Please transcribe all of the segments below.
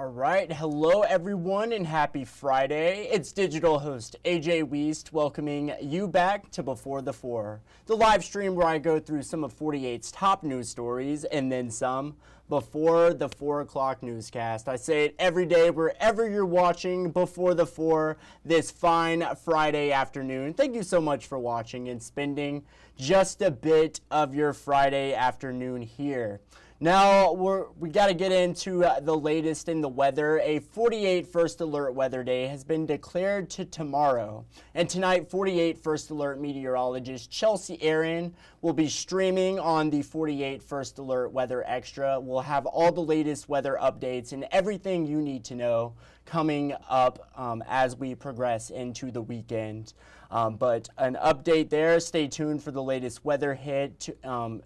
All right, hello everyone and happy Friday. It's digital host A.J. Wuest welcoming you back to Before the Four, the live stream where I go through some of 48's top news stories and then some before the 4 o'clock newscast. I say it every day wherever you're watching Before the Four this fine Friday afternoon. Thank you so much for watching and spending just a bit of your Friday afternoon here. Now, we got to get into the latest in the weather. A 48 first alert weather day has been declared to tomorrow. And tonight, 48 first alert meteorologist Chelsea Aaron will be streaming on the 48 first alert weather extra. We'll have all the latest weather updates and everything you need to know coming up as we progress into the weekend. But an update there. Stay tuned for the latest weather hit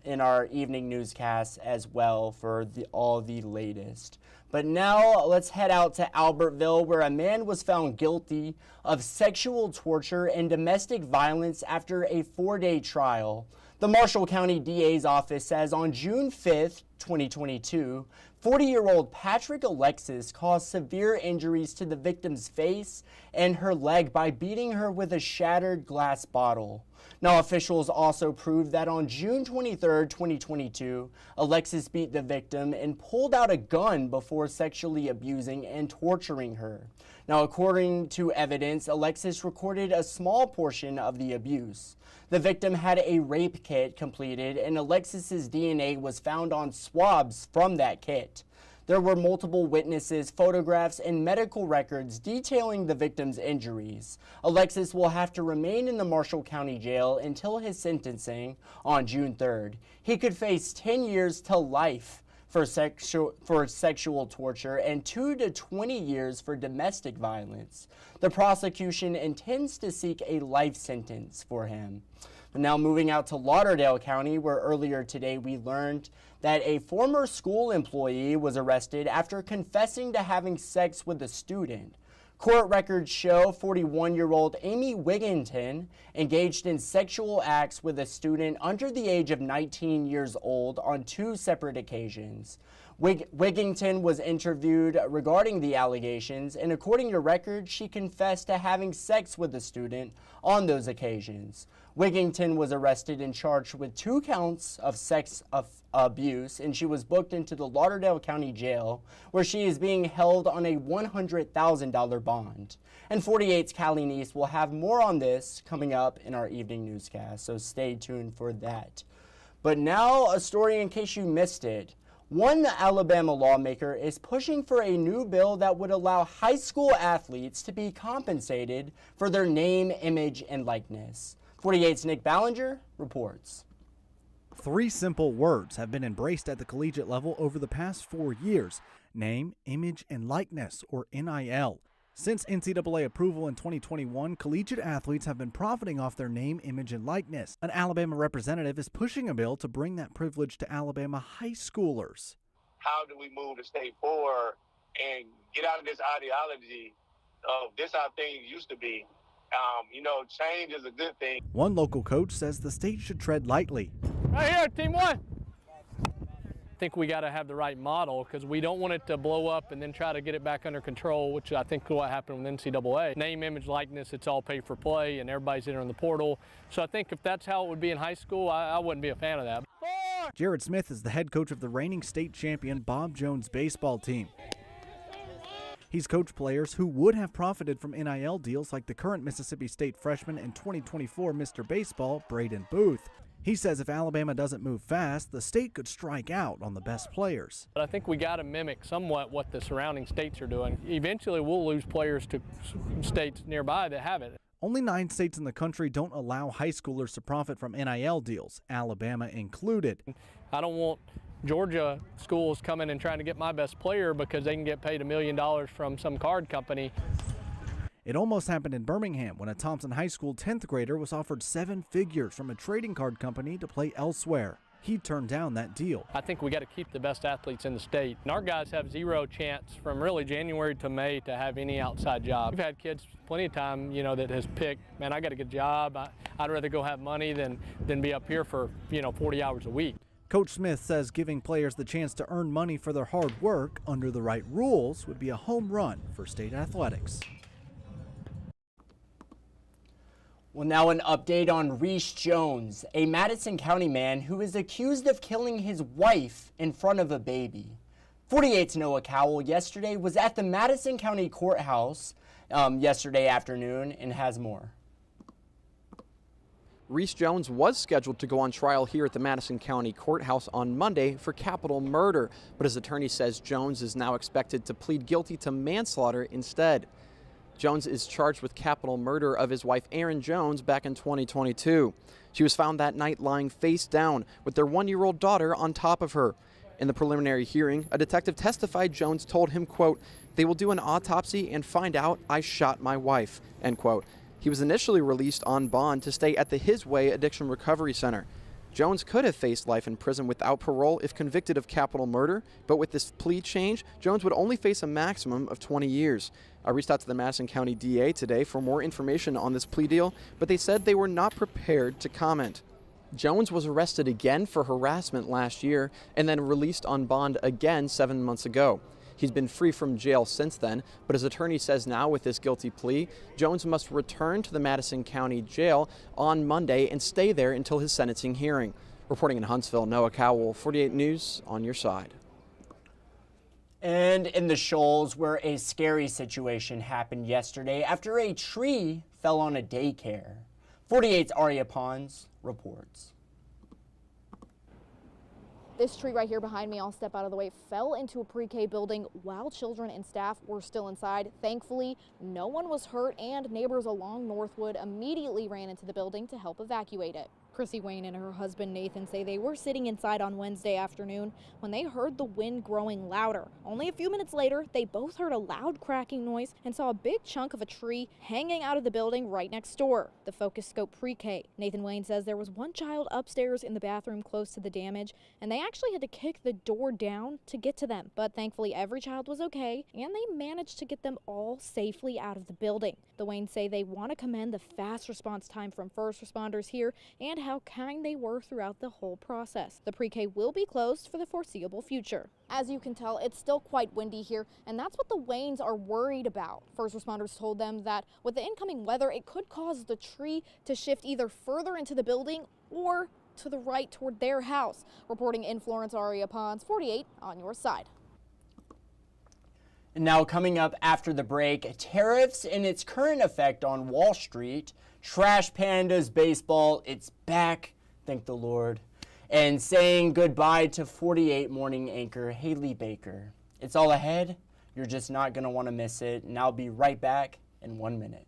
in our evening newscast as well for all the latest. But now let's head out to Albertville, where a man was found guilty of sexual torture and domestic violence after a 4-day trial. The Marshall County DA's office says on June 5th, 2022, 40-year-old Patrick Alexis caused severe injuries to the victim's face and her leg by beating her with a shattered glass bottle. Now, officials also proved that on June 23rd, 2022, Alexis beat the victim and pulled out a gun before sexually abusing and torturing her. Now, according to evidence, Alexis recorded a small portion of the abuse. The victim had a rape kit completed, and Alexis's DNA was found on swabs from that kit. There were multiple witnesses, photographs, and medical records detailing the victim's injuries. Alexis will have to remain in the Marshall County Jail until his sentencing on June 3rd. He could face 10 years to life for sexual torture and 2 to 20 years for domestic violence. The prosecution intends to seek a life sentence for him. Now moving out to Lauderdale County, where earlier today we learned that a former school employee was arrested after confessing to having sex with a student. Court records show 41-year-old Amy Wigington engaged in sexual acts with a student under the age of 19 years old on 2 separate occasions. Wigington was interviewed regarding the allegations, and according to records, she confessed to having sex with the student on those occasions. Wigington was arrested and charged with 2 counts of sex abuse, and she was booked into the Lauderdale County Jail, where she is being held on a $100,000 bond. And 48's Callie Neese will have more on this coming up in our evening newscast, so stay tuned for that. But now, a story in case you missed it. One Alabama lawmaker is pushing for a new bill that would allow high school athletes to be compensated for their name, image, and likeness. 48's Nick Ballinger reports. 3 simple words have been embraced at the collegiate level over the past 4 years: name, image, and likeness, or NIL. Since NCAA approval in 2021, collegiate athletes have been profiting off their name, image, and likeness. An Alabama representative is pushing a bill to bring that privilege to Alabama high schoolers. How do we move the state forward and get out of this ideology of this how things used to be? Change is a good thing. One local coach says the state should tread lightly. Right here, team 1. I think we got to have the right model, because we don't want it to blow up and then try to get it back under control, which I think what happened with NCAA. Name, image, likeness, it's all pay for play, and everybody's entering the portal. So I think if that's how it would be in high school, I wouldn't be a fan of that. Jared Smith is the head coach of the reigning state champion Bob Jones baseball team. He's coached players who would have profited from NIL deals, like the current Mississippi State freshman and 2024 Mr. Baseball, Braden Booth. He says if Alabama doesn't move fast, the state could strike out on the best players. But I think we got to mimic somewhat what the surrounding states are doing. Eventually, we'll lose players to states nearby that have it. Only 9 states in the country don't allow high schoolers to profit from NIL deals, Alabama included. I don't want Georgia schools coming and trying to get my best player because they can get paid $1 million from some card company. It almost happened in Birmingham when a Thompson High School 10th grader was offered 7 figures from a trading card company to play elsewhere. He turned down that deal. I think we got to keep the best athletes in the state. And our guys have 0 chance from really January to May to have any outside job. We've had kids plenty of time, that has picked, man, I got a good job. I'd rather go have money than be up here for, 40 hours a week. Coach Smith says giving players the chance to earn money for their hard work under the right rules would be a home run for state athletics. Well, now an update on Wuest Jones, a Madison County man who is accused of killing his wife in front of a baby. 48's Noah Cowell yesterday was at the Madison County Courthouse yesterday afternoon and has more. Wuest Jones was scheduled to go on trial here at the Madison County Courthouse on Monday for capital murder, but his attorney says Jones is now expected to plead guilty to manslaughter instead. Jones is charged with capital murder of his wife Erin Jones back in 2022. She was found that night lying face down with their 1-year-old daughter on top of her. In the preliminary hearing, a detective testified Jones told him, quote, "They will do an autopsy and find out I shot my wife," end quote. He was initially released on bond to stay at the His Way Addiction Recovery Center. Jones could have faced life in prison without parole if convicted of capital murder, but with this plea change, Jones would only face a maximum of 20 years. I reached out to the Madison County DA today for more information on this plea deal, but they said they were not prepared to comment. Jones was arrested again for harassment last year and then released on bond again 7 months ago. He's been free from jail since then, but his attorney says now with this guilty plea, Jones must return to the Madison County Jail on Monday and stay there until his sentencing hearing. Reporting in Huntsville, Noah Cowell, 48 News, on your side. And in the Shoals, where a scary situation happened yesterday after a tree fell on a daycare. 48's Aria Pons reports. This tree right here behind me, I'll step out of the way, fell into a pre-K building while children and staff were still inside. Thankfully, no one was hurt, and neighbors along Northwood immediately ran into the building to help evacuate it. Chrissy Wayne and her husband Nathan say they were sitting inside on Wednesday afternoon when they heard the wind growing louder. Only a few minutes later, they both heard a loud cracking noise and saw a big chunk of a tree hanging out of the building right next door, the Focus Scope Pre-K. Nathan Wayne says there was one child upstairs in the bathroom close to the damage, and they actually had to kick the door down to get to them. But thankfully, every child was okay, and they managed to get them all safely out of the building. The Waynes say they want to commend the fast response time from first responders here and how kind they were throughout the whole process. The pre-K will be closed for the foreseeable future. As you can tell, it's still quite windy here, and that's what the Waynes are worried about. First responders told them that with the incoming weather, it could cause the tree to shift either further into the building or to the right toward their house. Reporting in Florence, Aria Pons, 48 on your side. And now coming up after the break, tariffs and its current effect on Wall Street, Trash Pandas baseball, it's back, thank the Lord, and saying goodbye to 48 morning anchor Haley Baker. It's all ahead. You're just not going to want to miss it, and I'll be right back in 1 minute.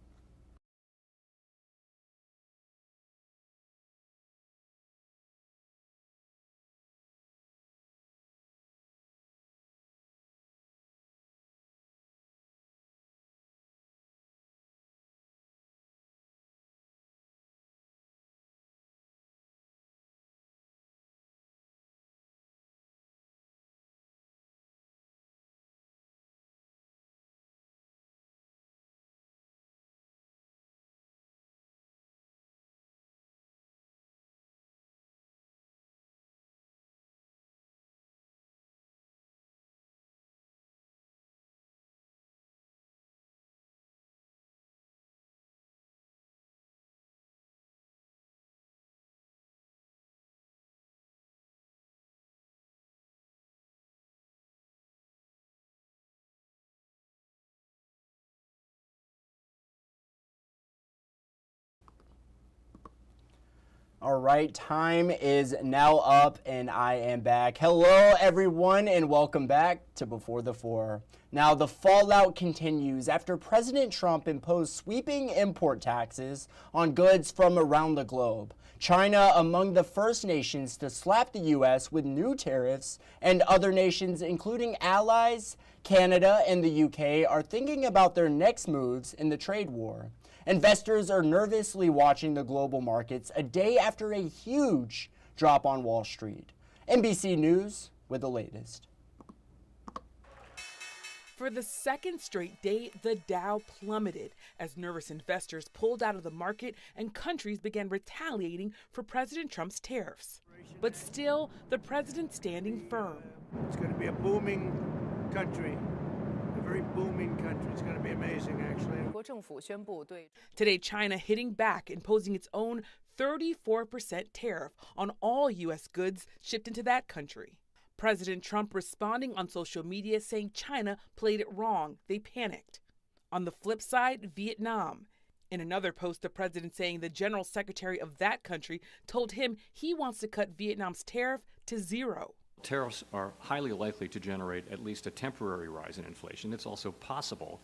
All right, time is now up and I am back. Hello everyone and welcome back to Before the Four. Now the fallout continues after President Trump imposed sweeping import taxes on goods from around the globe. China among the first nations to slap the U.S. with new tariffs, and other nations including allies, Canada and the UK are thinking about their next moves in the trade war. Investors are nervously watching the global markets a day after a huge drop on Wall Street. NBC News with the latest. For the second straight day, the Dow plummeted as nervous investors pulled out of the market and countries began retaliating for President Trump's tariffs. But still, the president's standing firm. It's going to be a booming country, a very booming country. It's going to be amazing, actually. Today, China hitting back, imposing its own 34% tariff on all U.S. goods shipped into that country. President Trump responding on social media saying China played it wrong. They panicked. On the flip side, Vietnam. In another post, the president saying the general secretary of that country told him he wants to cut Vietnam's tariff to zero. Tariffs are highly likely to generate at least a temporary rise in inflation. It's also possible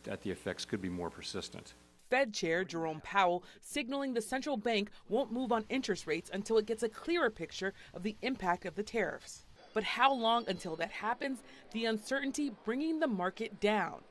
that the effects could be more persistent. Fed Chair Jerome Powell signaling the central bank won't move on interest rates until it gets a clearer picture of the impact of the tariffs. But how long until that happens? The uncertainty bringing the market down.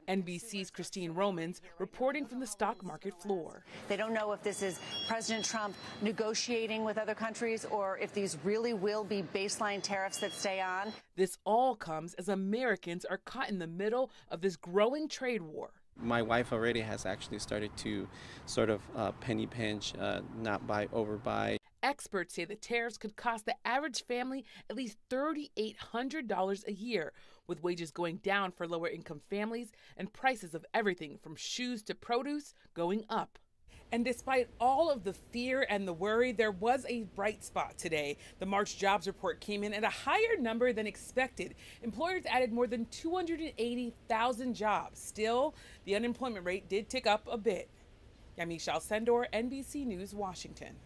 NBC's Christine Romans reporting from the stock market floor. They don't know if this is President Trump negotiating with other countries or if these really will be baseline tariffs that stay on. This all comes as Americans are caught in the middle of this growing trade war. My wife already has actually started to sort of penny pinch, not buy, overbuy. Experts say the tariffs could cost the average family at least $3,800 a year, with wages going down for lower income families and prices of everything from shoes to produce going up. And despite all of the fear and the worry, there was a bright spot today. The March jobs report came in at a higher number than expected. Employers added more than 280,000 jobs. Still, the unemployment rate did tick up a bit. Yamiche Alcindor, NBC News, Washington.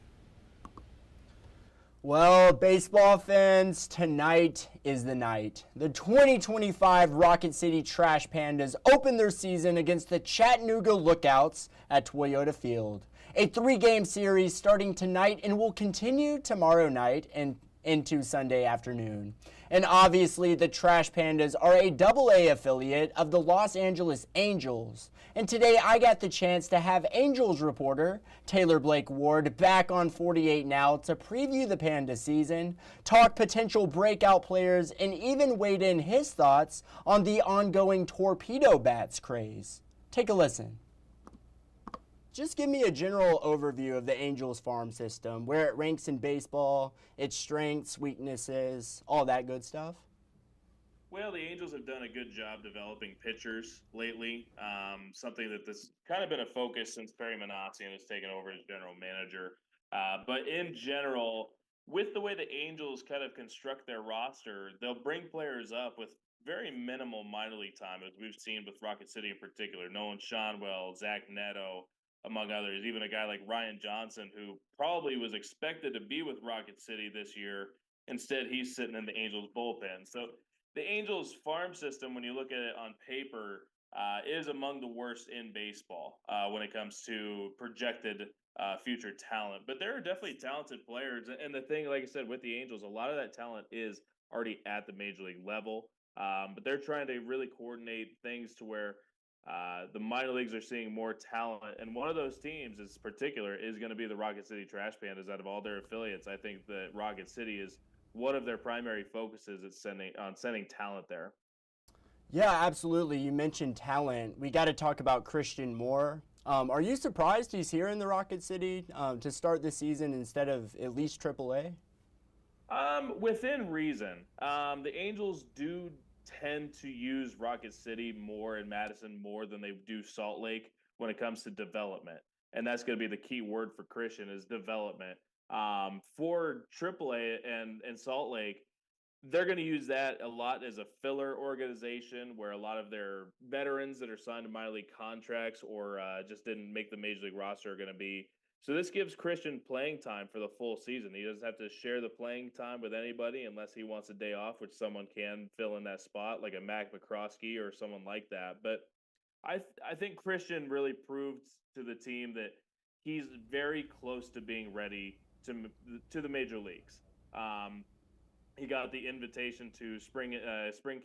Well, baseball fans, tonight is the night. The 2025 Rocket City Trash Pandas open their season against the Chattanooga Lookouts at Toyota Field. A 3-game series starting tonight and will continue tomorrow night and into Sunday afternoon. And obviously, the Trash Pandas are a AA affiliate of the Los Angeles Angels. And today I got the chance to have Angels reporter Taylor Blake Ward back on 48 Now to preview the Panda season, talk potential breakout players, and even weighed in his thoughts on the ongoing torpedo bats craze. Take a listen. Just give me a general overview of the Angels farm system, where it ranks in baseball, its strengths, weaknesses, all that good stuff. Well, the Angels have done a good job developing pitchers lately, something that this kind of been a focus since Perry Minasian has taken over as general manager. But in general, with the way the Angels kind of construct their roster, they'll bring players up with very minimal minor league time, as we've seen with Rocket City in particular. Nolan Shonwell, Zach Neto, among others, even a guy like Ryan Johnson, who probably was expected to be with Rocket City this year. Instead, he's sitting in the Angels bullpen. So the Angels farm system, when you look at it on paper, is among the worst in baseball when it comes to projected future talent. But there are definitely talented players. And the thing, like I said, with the Angels, a lot of that talent is already at the major league level. But they're trying to really coordinate things to where the minor leagues are seeing more talent, and one of those teams in particular is going to be the Rocket City Trash Pandas. Out of all their affiliates, I think that Rocket City is one of their primary focuses at sending talent there. Yeah, absolutely. You mentioned talent. We got to talk about Christian Moore. Are you surprised he's here in the Rocket City to start the season instead of at least AAA? Within reason. The Angels do tend to use Rocket City more and Madison more than they do Salt Lake when it comes to development. And that's going to be the key word for Christian is development. For AAA and Salt Lake, they're going to use that a lot as a filler organization where a lot of their veterans that are signed to minor league contracts or just didn't make the major league roster are going to be. So this gives Christian playing time for the full season. He doesn't have to share the playing time with anybody unless he wants a day off, which someone can fill in that spot, like a Mac McCroskey or someone like that. But I think Christian really proved to the team that he's very close to being ready to the major leagues. He got the invitation to spring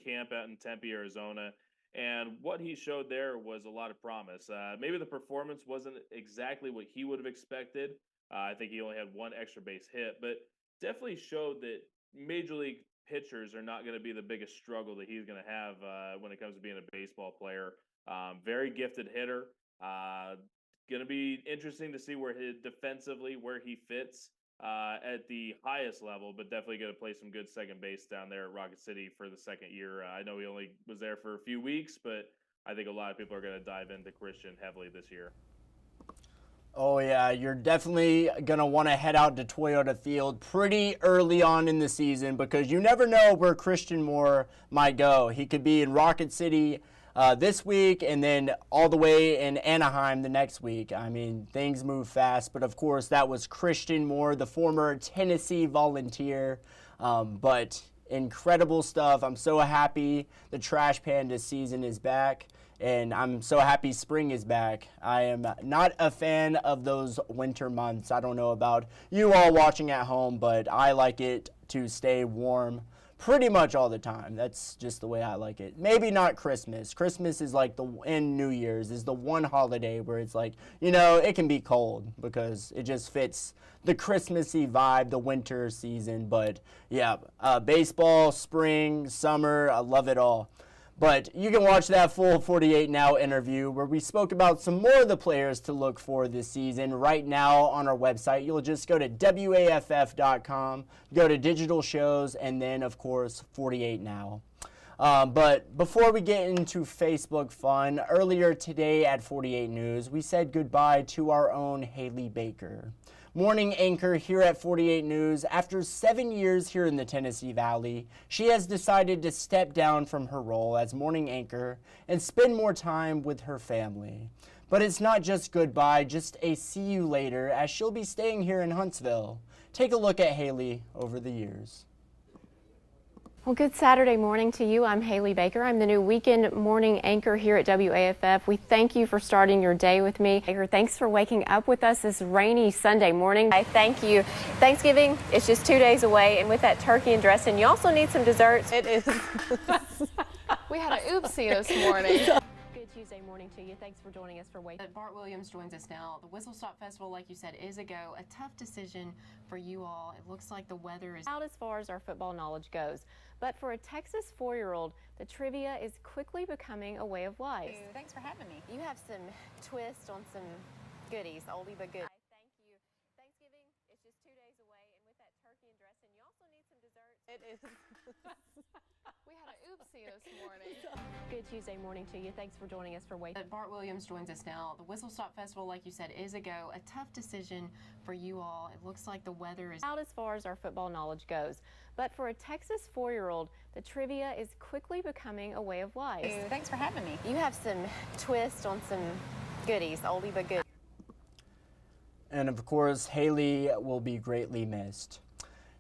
camp out in Tempe, Arizona. And what he showed there was a lot of promise. Maybe the performance wasn't exactly what he would have expected. I think he only had one extra base hit, but definitely showed that major league pitchers are not going to be the biggest struggle that he's going to have when it comes to being a baseball player. Very gifted hitter. Going to be interesting to see where defensively where he fits at the highest level, but definitely going to play some good second base down there at Rocket City for the second year. I know he only was there for a few weeks, but I think a lot of people are going to dive into Christian heavily this year. Oh yeah, you're definitely going to want to head out to Toyota Field pretty early on in the season because you never know where Christian Moore might go. He could be in Rocket City this week and then all the way in Anaheim the next week. I mean, things move fast, but of course that was Christian Moore, the former Tennessee Volunteer. But incredible stuff. I'm so happy the Trash Panda season is back. And I'm so happy spring is back. I am not a fan of those winter months. I don't know about you all watching at home, but I like it to stay warm pretty much all the time. That's just the way I like it. Maybe not Christmas. Christmas is like and New Year's is the one holiday where it's like, you know, it can be cold because it just fits the Christmassy vibe, the winter season. But yeah, baseball, spring, summer, I love it all. But you can watch that full 48 Now interview where we spoke about some more of the players to look for this season right now on our website. You'll just go to WAFF.com, go to digital shows, and then, of course, 48 Now. But before we get into Facebook fun, earlier today at 48 News, we said goodbye to our own Haley Baker. Morning anchor here at 48 News. After 7 years here in the Tennessee Valley, she has decided to step down from her role as morning anchor and spend more time with her family. But it's not just goodbye, just a see you later, as she'll be staying here in Huntsville. Take a look at Haley over the years. Well, good Saturday morning to you. I'm Haley Baker. I'm the new weekend morning anchor here at WAFF. We thank you for starting your day with me. Baker, thanks for waking up with us this rainy Sunday morning. I thank you. Thanksgiving is just 2 days away, and with that turkey and dressing, you also need some desserts. It is. We had an oopsie this morning. Good Tuesday morning to you. Thanks for joining us for Waking. Bart Williams joins us now. The Whistle Stop Festival, like you said, is a go. A tough decision for you all. It looks like the weather is out as far as our football knowledge goes. But for a Texas 4-year-old, the trivia is quickly becoming a way of life. Thanks for having me. You have some twist on some goodies, oldie but good. Thank you. Thanksgiving is just 2 days away, and with that turkey and dressing, you also need some desserts. It is. We had an oopsie this morning. Good Tuesday morning to you. Thanks for joining us for Waking. Bart Williams joins us now. The Whistle Stop Festival, like you said, is a go. A tough decision for you all. It looks like the weather is out as far as our football knowledge goes. But for a Texas 4-year-old, the trivia is quickly becoming a way of life. Thanks for having me. You have some twist on some goodies, oldie but good. And of course, Haley will be greatly missed.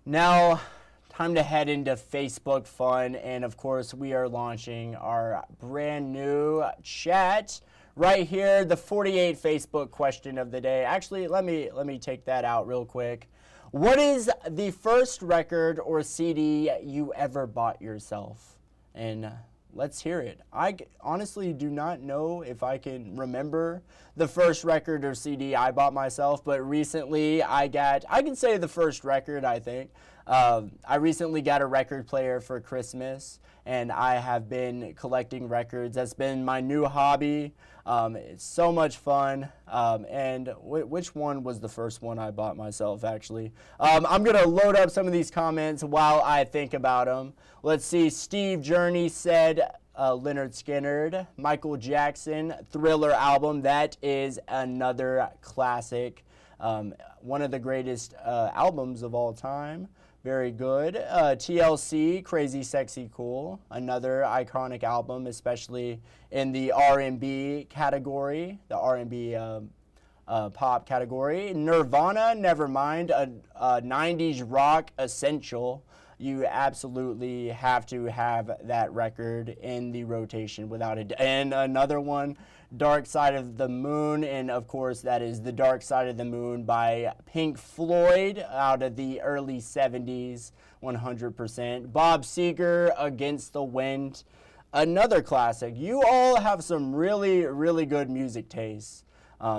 Now, time to head into Facebook fun, and of course, we are launching our brand new chat right here. The 48 Facebook question of the day. Actually, let me take that out real quick. What is the first record or CD you ever bought yourself? And let's hear it. I honestly do not know if I can remember the first record or CD I bought myself, but recently I can say the first record, I think. I recently got a record player for Christmas, and I have been collecting records. That's been my new hobby. It's so much fun. And which one was the first one I bought myself, actually? I'm going to load up some of these comments while I think about them. Let's see. Steve Journey said Leonard Skinner, Michael Jackson, Thriller album. That is another classic. One of the greatest albums of all time. Very good. TLC, Crazy Sexy Cool, another iconic album, especially in the R&B category, the R&B pop category. Nirvana, Nevermind, a 90s rock essential. You absolutely have to have that record in the rotation without it. And another one, Dark Side of the Moon, and of course that is The Dark Side of the Moon by Pink Floyd out of the early 70s, 100%. Bob Seger, Against the Wind, another classic. You all have some really, really good music tastes.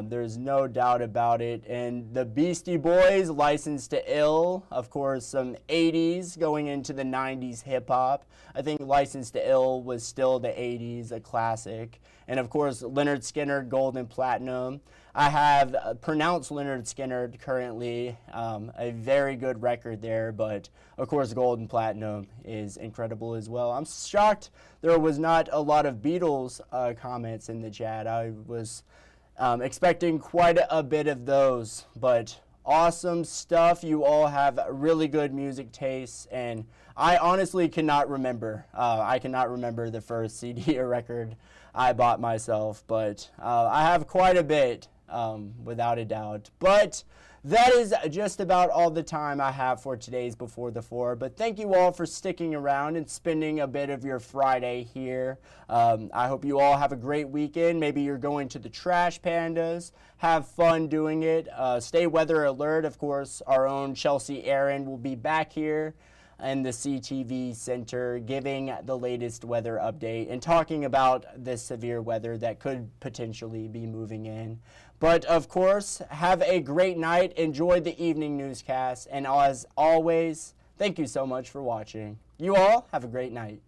There's no doubt about it. And the Beastie Boys, Licensed to Ill, of course, some 80s going into the 90s hip-hop. I think Licensed to Ill was still the 80s, a classic. And, of course, Lynyrd Skynyrd, Gold and Platinum. I have pronounced Lynyrd Skynyrd currently, a very good record there, but, of course, Gold and Platinum is incredible as well. I'm shocked there was not a lot of Beatles comments in the chat. I was expecting quite a bit of those, but awesome stuff. You all have really good music tastes, and I honestly cannot remember. I cannot remember the first CD or record I bought myself, but I have quite a bit, without a doubt. But that is just about all the time I have for today's Before the Four. But thank you all for sticking around and spending a bit of your Friday here. I hope you all have a great weekend. Maybe you're going to the Trash Pandas. Have fun doing it. Stay weather alert. Of course, our own Chelsea Aaron will be back here in the CTV Center giving the latest weather update and talking about this severe weather that could potentially be moving in. But of course, have a great night. Enjoy the evening newscast. And as always, thank you so much for watching. You all have a great night.